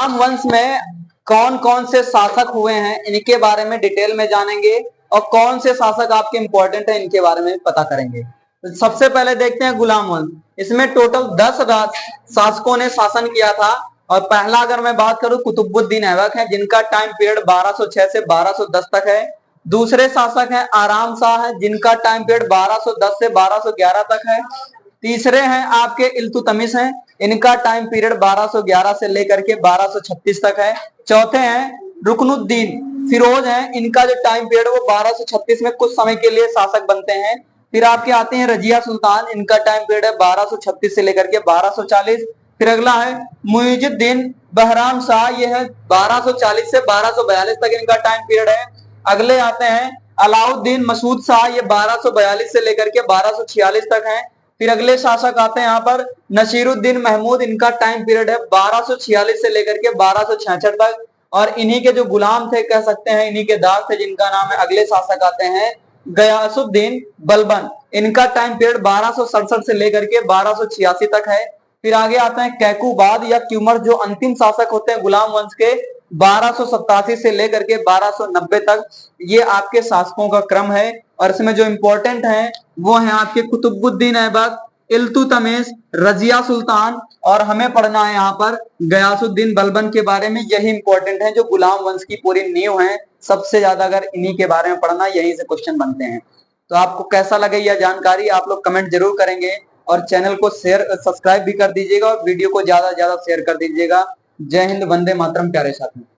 गुलाम वंश में कौन कौन से शासक हुए हैं इनके बारे में डिटेल में जानेंगे और कौन से शासक आपके इंपॉर्टेंट है इनके बारे में पता करेंगे। तो सबसे पहले देखते हैं गुलाम वंश। इसमें टोटल 10 शासकों ने शासन किया था। और पहला अगर मैं बात करूं कुतुबुद्दीन ऐबक है, जिनका टाइम पीरियड 1206 से 1210 तक है। दूसरे शासक हैं आराम शाह है, जिनका टाइम पीरियड 1210 से 1211 तक है। तीसरे हैं आपके इल्तुतमिश हैं, इनका टाइम पीरियड 1211 से लेकर के 1236 तक है। चौथे हैं रुकनुद्दीन फिरोज हैं, इनका जो टाइम पीरियड वो 1236 में कुछ समय के लिए शासक बनते हैं। फिर आपके आते हैं रजिया सुल्तान, इनका टाइम पीरियड है 1236 से लेकर के 1240। फिर अगला है मुइजुद्दीन बहराम शाह, ये है 1240 से 1242 तक इनका टाइम पीरियड है। अगले आते हैं अलाउद्दीन मसूद शाह, ये 1242 से लेकर के 1246 तक है। फिर अगले शासक आते हैं यहाँ पर नसीरुद्दीन महमूद, इनका टाइम पीरियड है 1246 से लेकर के 1266 तक। और इन्हीं के जो गुलाम थे कह सकते हैं, इन्हीं के दास थे, जिनका नाम है अगले शासक आते हैं गयासुद्दीन बलबन, इनका टाइम पीरियड 1267 से लेकर के 1286 तक है। फिर आगे आते हैं कैकुबाद या क्यूमर, जो अंतिम शासक होते हैं गुलाम वंश के 1287 से लेकर के 1290 तक। ये आपके शासकों का क्रम है। और इसमें जो इंपॉर्टेंट है वो है आपके कुतुबुद्दीन ऐबक, इल्तुतमिश, रजिया सुल्तान, और हमें पढ़ना है यहाँ पर गयासुद्दीन बलबन के बारे में। यही इंपॉर्टेंट है जो गुलाम वंश की पूरी नींव है। सबसे ज्यादा अगर इन्हीं के बारे में पढ़ना, यहीं से क्वेश्चन बनते हैं। तो आपको कैसा लगे यह जानकारी, आप लोग कमेंट जरूर करेंगे। और चैनल को शेयर सब्सक्राइब भी कर दीजिएगा और वीडियो को ज्यादा से ज्यादा शेयर कर दीजिएगा। जय हिंद, वंदे मातरम प्यारे साथियों।